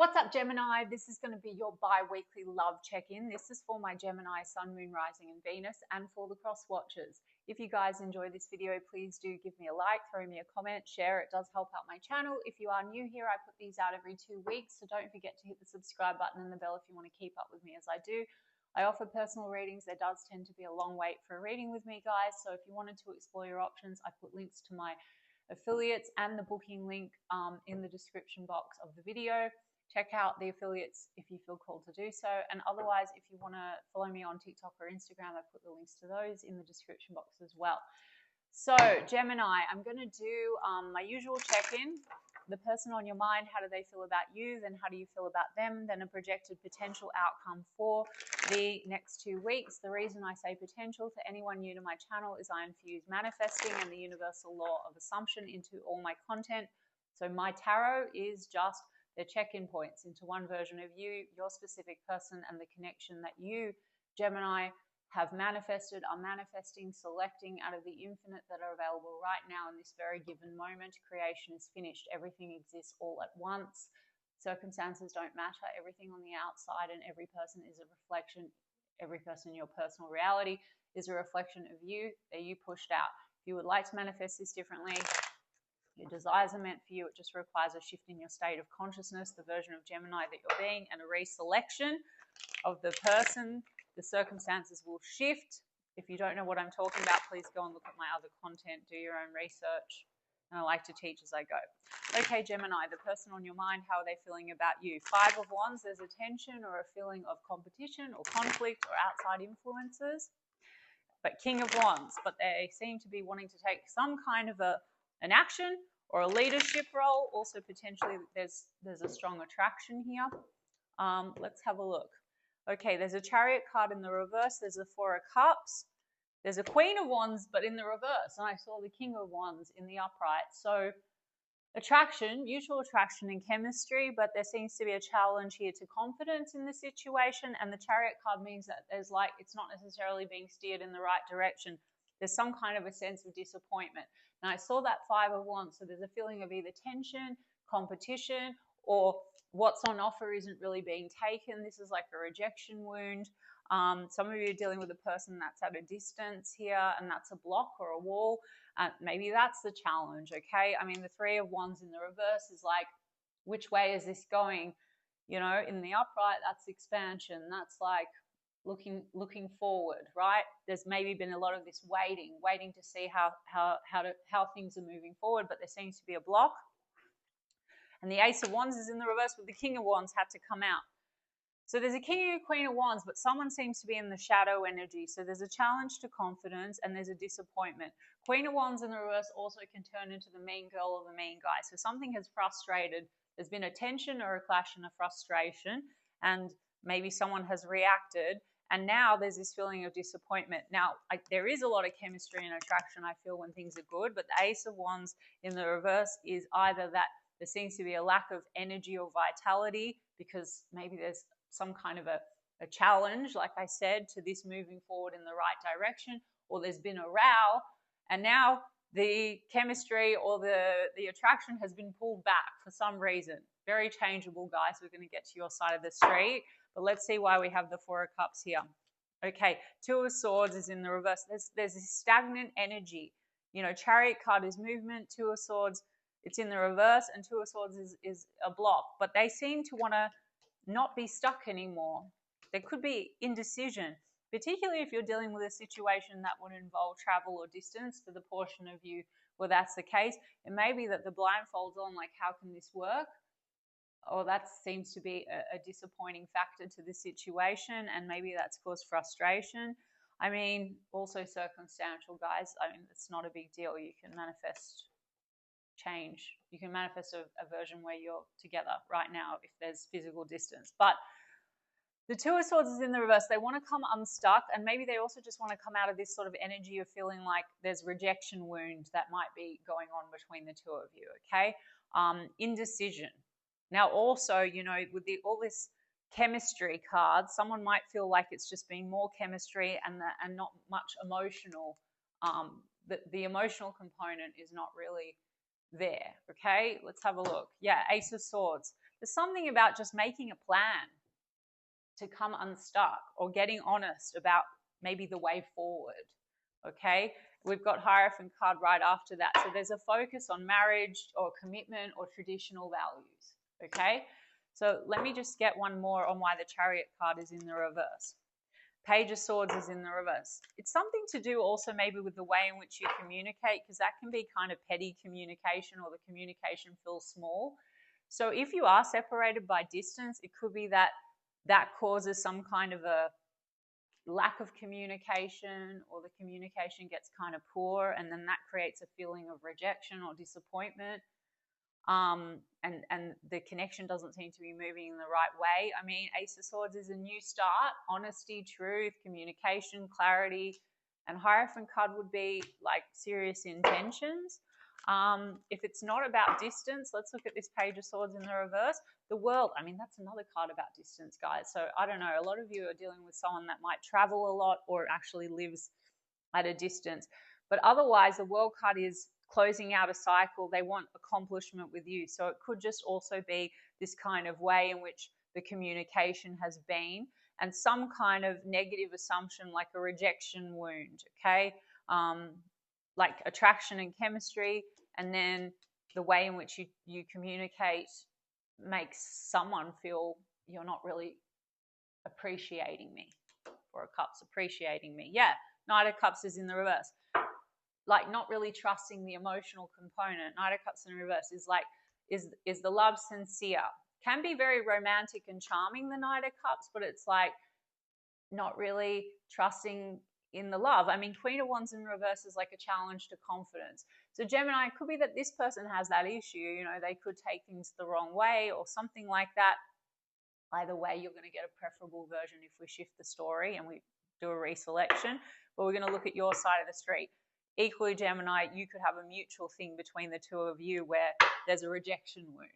What's up, Gemini? This is going to be your bi-weekly love check-in. This is for my Gemini, Sun, Moon, Rising, and Venus, and for the cross watchers. If you guys enjoy this video, please do give me a like, throw me a comment, share. It does help out my channel. If you are new here, I put these out every 2 weeks, so don't forget to hit the subscribe button and the bell if you want to keep up with me as I do. I offer personal readings. There does tend to be a long wait for a reading with me, guys, so if you wanted to explore your options, I put links to my affiliates and the booking link in the description box of the video. Check out the affiliates if you feel called to do so. And otherwise, if you want to follow me on TikTok or Instagram, I put the links to those in the description box as well. So, Gemini, I'm going to do my usual check-in. The person on your mind, how do they feel about you? Then how do you feel about them? Then a projected potential outcome for the next 2 weeks. The reason I say potential for anyone new to my channel is I infuse manifesting and the universal law of assumption into all my content. So my tarot is just the check-in points into one version of you, your specific person, and the connection that you, Gemini, have manifested, are manifesting, selecting out of the infinite that are available right now in this very given moment. Creation is finished. Everything exists all at once. Circumstances don't matter. Everything on the outside and every person is a reflection. Every person in your personal reality is a reflection of you that you pushed out. If you would like to manifest this differently, your desires are meant for you. It just requires a shift in your state of consciousness, the version of Gemini that you're being, and a reselection of the person. The circumstances will shift. If you don't know what I'm talking about, please go and look at my other content. Do your own research. And I like to teach as I go. Okay, Gemini, the person on your mind, how are they feeling about you? 5 of Wands, there's a tension or a feeling of competition or conflict or outside influences. But King of Wands, but they seem to be wanting to take some kind of an action or a leadership role. Also potentially there's a strong attraction here. Let's have a look. Okay, there's a Chariot card in the reverse. There's a 4 of Cups. There's a Queen of Wands, but in the reverse. And I saw the King of Wands in the upright. So attraction, mutual attraction and chemistry, but there seems to be a challenge here to confidence in the situation. And the Chariot card means that there's it's not necessarily being steered in the right direction. There's some kind of a sense of disappointment. Now, I saw that 5 of Wands, so there's a feeling of either tension, competition, or what's on offer isn't really being taken. This is like a rejection wound. Some of you are dealing with a person that's at a distance here, and that's a block or a wall. Maybe that's the challenge, okay? I mean, the 3 of Wands in the reverse is like, which way is this going? You know, in the upright, that's expansion. That's like looking forward, right? There's maybe been a lot of this waiting to see how things are moving forward, but there seems to be a block. And the Ace of Wands is in the reverse, but the King of Wands had to come out. So there's a King and a Queen of Wands, but someone seems to be in the shadow energy. So there's a challenge to confidence and there's a disappointment. Queen of Wands in the reverse also can turn into the mean girl or the mean guy. So something has frustrated. There's been a tension or a clash and a frustration, and maybe someone has reacted. And now there's this feeling of disappointment. Now, there is a lot of chemistry and attraction, I feel, when things are good. But the Ace of Wands in the reverse is either that there seems to be a lack of energy or vitality because maybe there's some kind of a challenge, like I said, to this moving forward in the right direction, or there's been a row, and now the chemistry or the attraction has been pulled back for some reason. Very changeable, guys. We're going to get to your side of the street. But let's see why we have the 4 of Cups here. Okay, 2 of Swords is in the reverse. There's this stagnant energy. You know, Chariot card is movement. 2 of Swords, it's in the reverse. And 2 of Swords is a block. But they seem to want to not be stuck anymore. There could be indecision, particularly if you're dealing with a situation that would involve travel or distance. For the portion of you where that's the case, it may be that the blindfold's on, like, how can this work? Or that seems to be a disappointing factor to the situation, and maybe that's caused frustration. I mean, also circumstantial, guys. I mean, it's not a big deal. You can manifest change. You can manifest a version where you're together right now if there's physical distance. But the 2 of Swords is in the reverse. They want to come unstuck, and maybe they also just want to come out of this sort of energy of feeling like there's rejection wound that might be going on between the two of you, okay? Indecision. Now also, you know, with all this chemistry cards, someone might feel like it's just been more chemistry and not much emotional. The emotional component is not really there, okay? Let's have a look. Yeah, Ace of Swords. There's something about just making a plan to come unstuck or getting honest about maybe the way forward. Okay, we've got Hierophant card right after that. So there's a focus on marriage or commitment or traditional values. Okay, so let me just get one more on why the Chariot card is in the reverse. Page of Swords is in the reverse. It's something to do also maybe with the way in which you communicate, because that can be kind of petty communication, or the communication feels small. So if you are separated by distance, it could be that that causes some kind of a lack of communication, or the communication gets kind of poor, and then that creates a feeling of rejection or disappointment. And the connection doesn't seem to be moving in the right way. I mean, Ace of Swords is a new start, honesty, truth, communication, clarity, and Hierophant card would be like serious intentions. If it's not about distance, let's look at this Page of Swords in the reverse. The World, I mean, that's another card about distance, guys. So I don't know, a lot of you are dealing with someone that might travel a lot or actually lives at a distance. But otherwise, the World card is closing out a cycle. They want accomplishment with you. So it could just also be this kind of way in which the communication has been, and some kind of negative assumption like a rejection wound, okay? Like attraction and chemistry, and then the way in which you communicate makes someone feel you're not really appreciating me. Four of Cups, appreciating me. Yeah, Knight of Cups is in the reverse. Like not really trusting the emotional component. Knight of Cups in reverse is like, is the love sincere? Can be very romantic and charming, the Knight of Cups, but it's like not really trusting in the love. I mean, Queen of Wands in reverse is like a challenge to confidence. So Gemini, it could be that this person has that issue. You know, they could take things the wrong way or something like that. Either way, you're going to get a preferable version if we shift the story and we do a reselection. But we're going to look at your side of the street. Equally, Gemini, you could have a mutual thing between the two of you where there's a rejection wound,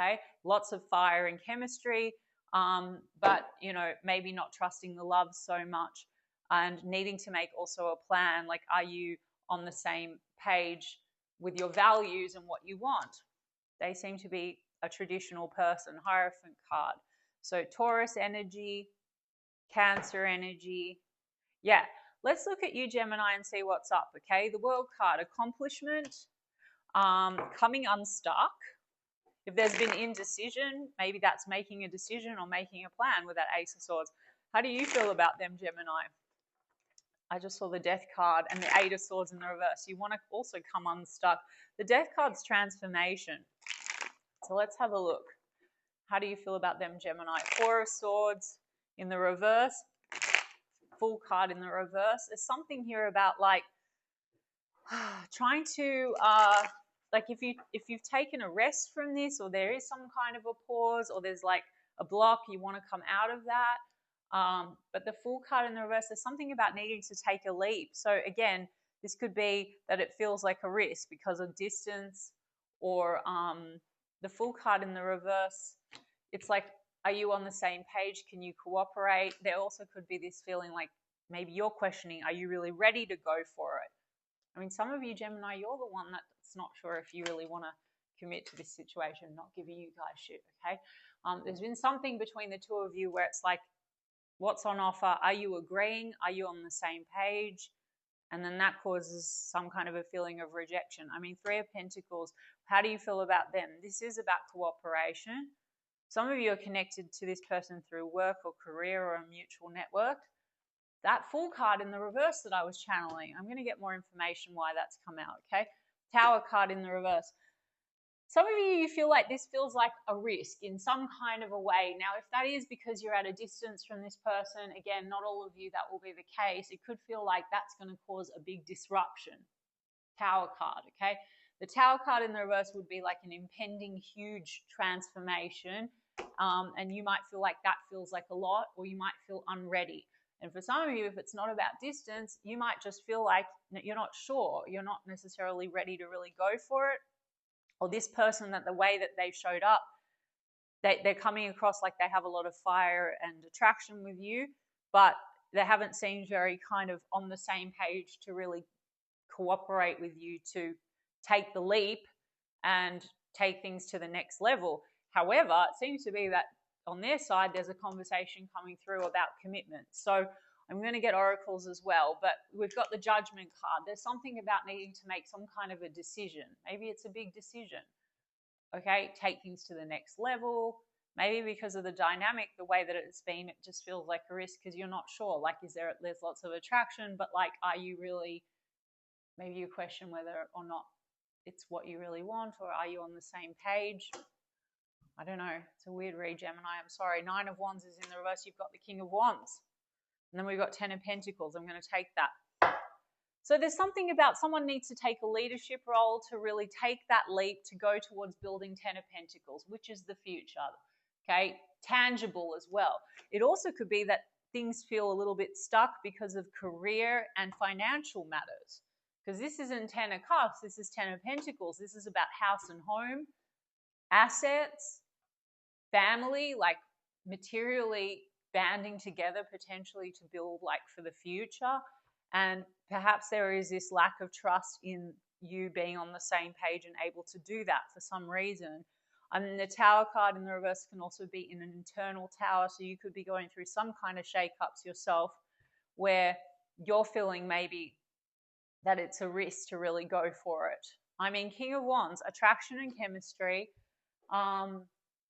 okay? Lots of fire and chemistry, but, you know, maybe not trusting the love so much and needing to make also a plan. Like, are you on the same page with your values and what you want? They seem to be a traditional person, Hierophant card. So Taurus energy, Cancer energy, yeah. Let's look at you, Gemini, and see what's up, okay? The World card, accomplishment, coming unstuck. If there's been indecision, maybe that's making a decision or making a plan with that Ace of Swords. How do you feel about them, Gemini? I just saw the Death card and the Eight of Swords in the reverse. You want to also come unstuck. The Death card's transformation. So let's have a look. How do you feel about them, Gemini? Four of Swords in the reverse. Full card in the reverse. There's something here about like trying to like if you've taken a rest from this, or there is some kind of a pause, or there's like a block, you want to come out of that. But the Full card in the reverse, there's something about needing to take a leap. So again, this could be that it feels like a risk because of distance, or the Full card in the reverse, it's like, are you on the same page? Can you cooperate? There also could be this feeling like maybe you're questioning, are you really ready to go for it? I mean, some of you, Gemini, you're the one that's not sure if you really want to commit to this situation. Not giving you guys shit, okay? There's been something between the two of you where it's like, what's on offer? Are you agreeing? Are you on the same page? And then that causes some kind of a feeling of rejection. I mean, Three of Pentacles, how do you feel about them? This is about cooperation. Some of you are connected to this person through work or career or a mutual network. That Full card in the reverse that I was channeling, I'm going to get more information why that's come out, okay? Tower card in the reverse. Some of you feel like this feels like a risk in some kind of a way. Now, if that is because you're at a distance from this person, again, not all of you that will be the case. It could feel like that's going to cause a big disruption. Tower card, okay? The Tower card in the reverse would be like an impending huge transformation, and you might feel like that feels like a lot, or you might feel unready. And for some of you, if it's not about distance, you might just feel like you're not sure. You're not necessarily ready to really go for it. Or this person, that the way that they've showed up, they're coming across like they have a lot of fire and attraction with you, but they haven't seemed very kind of on the same page to really cooperate with you to take the leap and take things to the next level. However, it seems to be that on their side, there's a conversation coming through about commitment. So I'm going to get oracles as well, but we've got the judgment card. There's something about needing to make some kind of a decision. Maybe it's a big decision. Okay, take things to the next level. Maybe because of the dynamic, the way that it's been, it just feels like a risk because you're not sure. Like, there's lots of attraction, but like, are you really, maybe you question whether or not it's what you really want, or are you on the same page? I don't know. It's a weird read, Gemini. I'm sorry. 9 of Wands is in the reverse. You've got the King of Wands. And then we've got 10 of Pentacles. I'm going to take that. So there's something about someone needs to take a leadership role to really take that leap to go towards building 10 of Pentacles, which is the future. Okay, tangible as well. It also could be that things feel a little bit stuck because of career and financial matters. Because this isn't 10 of Cups, this is 10 of Pentacles. This is about house and home, assets, family, like materially banding together potentially to build like for the future. And perhaps there is this lack of trust in you being on the same page and able to do that for some reason. And the Tower card in the reverse can also be in an internal tower. So you could be going through some kind of shake-ups yourself where you're feeling maybe that it's a risk to really go for it. I mean, King of Wands, attraction and chemistry.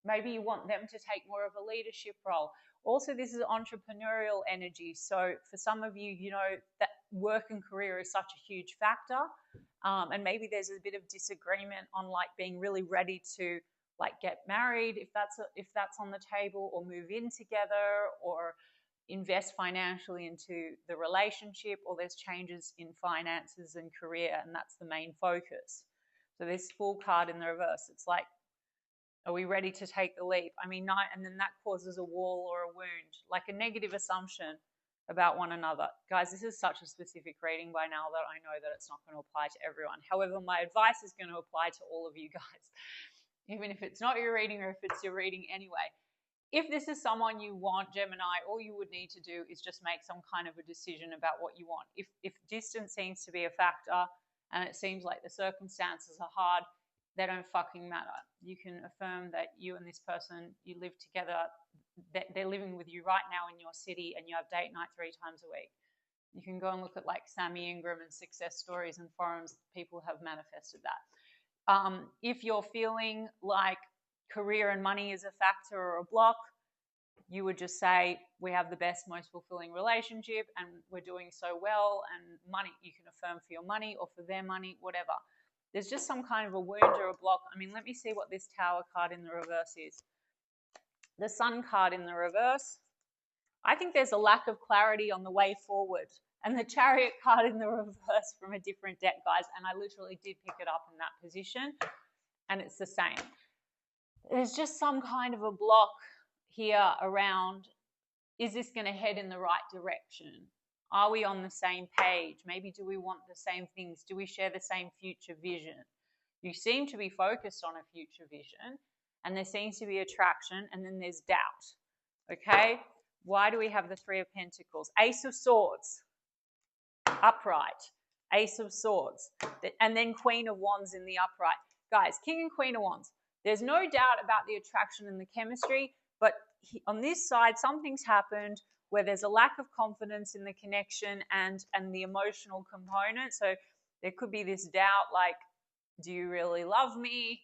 Maybe you want them to take more of a leadership role. Also, this is entrepreneurial energy. So for some of you, you know, that work and career is such a huge factor. And maybe there's a bit of disagreement on like being really ready to like get married if that's on the table, or move in together, or invest financially into the relationship, or there's changes in finances and career, and that's the main focus. So this Fool card in the reverse, it's like, are we ready to take the leap? I mean, and then that causes a wall or a wound, like a negative assumption about one another. Guys, this is such a specific reading by now that I know that it's not going to apply to everyone. However, my advice is going to apply to all of you guys, even if it's not your reading or if it's your reading anyway. If this is someone you want, Gemini, all you would need to do is just make some kind of a decision about what you want. If distance seems to be a factor and it seems like the circumstances are hard, they don't fucking matter. You can affirm that you and this person, you live together, they're living with you right now in your city, and you have date night 3 times a week. You can go and look at like Sammy Ingram and success stories and forums. People have manifested that. If you're feeling like career and money is a factor or a block, you would just say, we have the best, most fulfilling relationship and we're doing so well, and money, you can affirm for your money or for their money, whatever. There's just some kind of a wound or a block. I mean, let me see what this Tower card in the reverse is. The Sun card in the reverse. I think there's a lack of clarity on the way forward. And the Chariot card in the reverse from a different deck, guys. And I literally did pick it up in that position. And it's the same. There's just some kind of a block here around, is this going to head in the right direction? Are we on the same page? Maybe do we want the same things? Do we share the same future vision? You seem to be focused on a future vision, and there seems to be attraction, and then there's doubt. Okay? Why do we have the 3 of Pentacles? Ace of Swords, upright. Ace of Swords, and then Queen of Wands in the upright. Guys, King and Queen of Wands. There's no doubt about the attraction and the chemistry, but on this side, something's happened where there's a lack of confidence in the connection and the emotional component. So there could be this doubt like, do you really love me?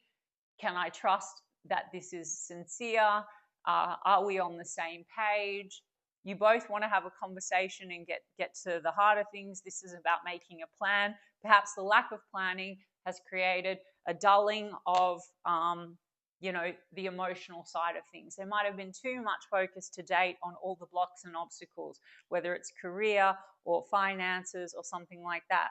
Can I trust that this is sincere? Are we on the same page? You both want to have a conversation and get to the heart of things. This is about making a plan. Perhaps the lack of planning has created a dulling of the emotional side of things. There might have been too much focus to date on all the blocks and obstacles, whether it's career or finances or something like that,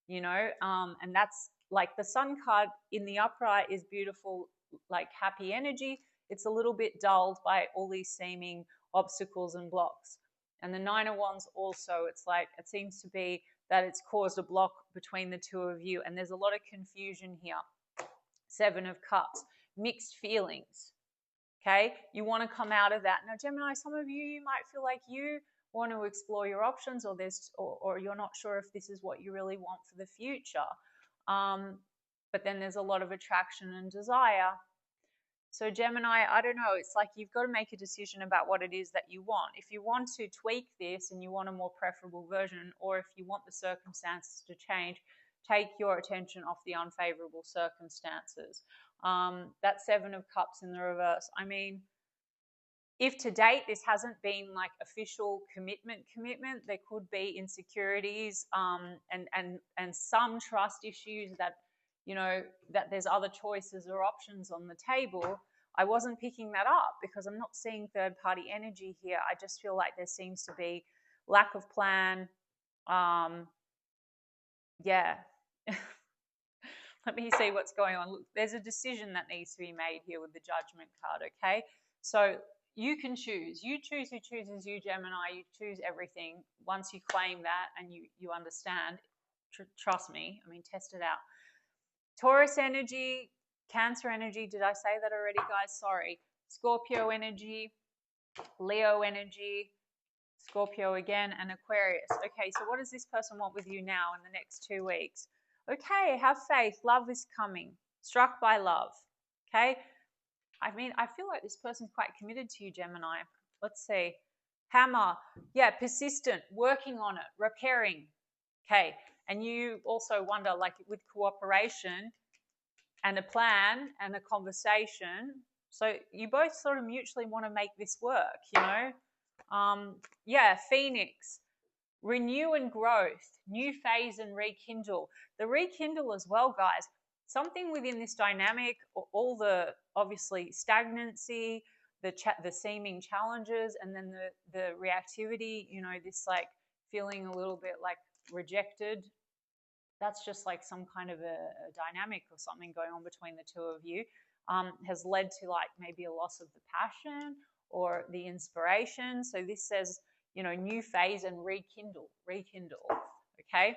and that's like the Sun card in the upright is beautiful, like happy energy. It's a little bit dulled by all these seeming obstacles and blocks. And the 9 of Wands also, it's like, it seems to be that it's caused a block between the two of you, and there's a lot of confusion here. 7 of Cups. Mixed feelings, okay? You want to come out of that. Now, Gemini, some of you might feel like you want to explore your options, or you're not sure if this is what you really want for the future. But then there's a lot of attraction and desire. So Gemini, I don't know, it's like you've got to make a decision about what it is that you want. If you want to tweak this and you want a more preferable version, or if you want the circumstances to change, take your attention off the unfavorable circumstances. That Seven of Cups in the reverse. I mean, if to date this hasn't been like official commitment, there could be insecurities and some trust issues that, you know, that there's other choices or options on the table. I wasn't picking that up because I'm not seeing third party energy here. I just feel like there seems to be lack of plan. Yeah. Let me see what's going on. Look, there's a decision that needs to be made here with the Judgment card, okay? So you can choose. You choose who chooses you, Gemini. You choose everything. Once you claim that and you understand, trust me, I mean, test it out. Taurus energy, Cancer energy. Did I say that already, guys? Sorry. Scorpio energy, Leo energy, Scorpio again, and Aquarius. Okay, so what does this person want with you now in the next 2 weeks? Okay, have faith. Love is coming. Struck by love. Okay. I mean, I feel like this person's quite committed to you, Gemini. Let's see. Hammer. Yeah, persistent, working on it, repairing. Okay. And you also wonder, like with cooperation and a plan and a conversation. So you both sort of mutually want to make this work, you know? Yeah, Phoenix. Renew and growth, new phase and rekindle. The rekindle as well, guys. Something within this dynamic, all the obviously stagnancy, the seeming challenges, and then the reactivity, you know, this like feeling a little bit like rejected. That's just like some kind of a dynamic or something going on between the two of you, has led to like maybe a loss of the passion or the inspiration. So this says, you know, new phase and rekindle, okay?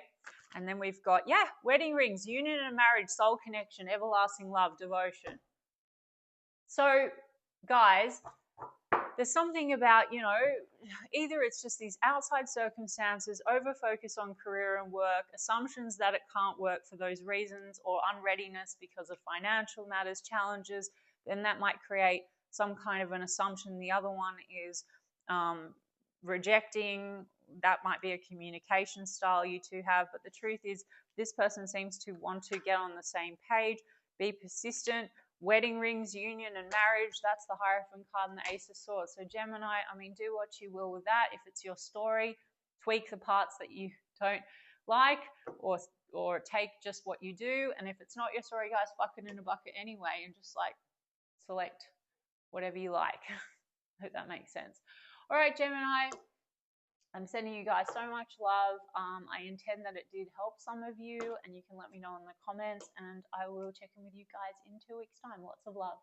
And then we've got, yeah, wedding rings, union and marriage, soul connection, everlasting love, devotion. So, guys, there's something about, you know, either it's just these outside circumstances, over focus on career and work, assumptions that it can't work for those reasons, or unreadiness because of financial matters, challenges, then that might create some kind of an assumption. The other one is rejecting. That might be a communication style you two have, but the truth is this person seems to want to get on the same page, be persistent. Wedding rings, union and marriage, that's the Hierophant card and the Ace of Swords. So Gemini, I mean, do what you will with that. If it's your story, tweak the parts that you don't like, or take just what you do. And if it's not your story, guys, fuck it in a bucket anyway and just like select whatever you like. I hope that makes sense. All right, Gemini, I'm sending you guys so much love. I intend that it did help some of you, and you can let me know in the comments, and I will check in with you guys in 2 weeks' time. Lots of love.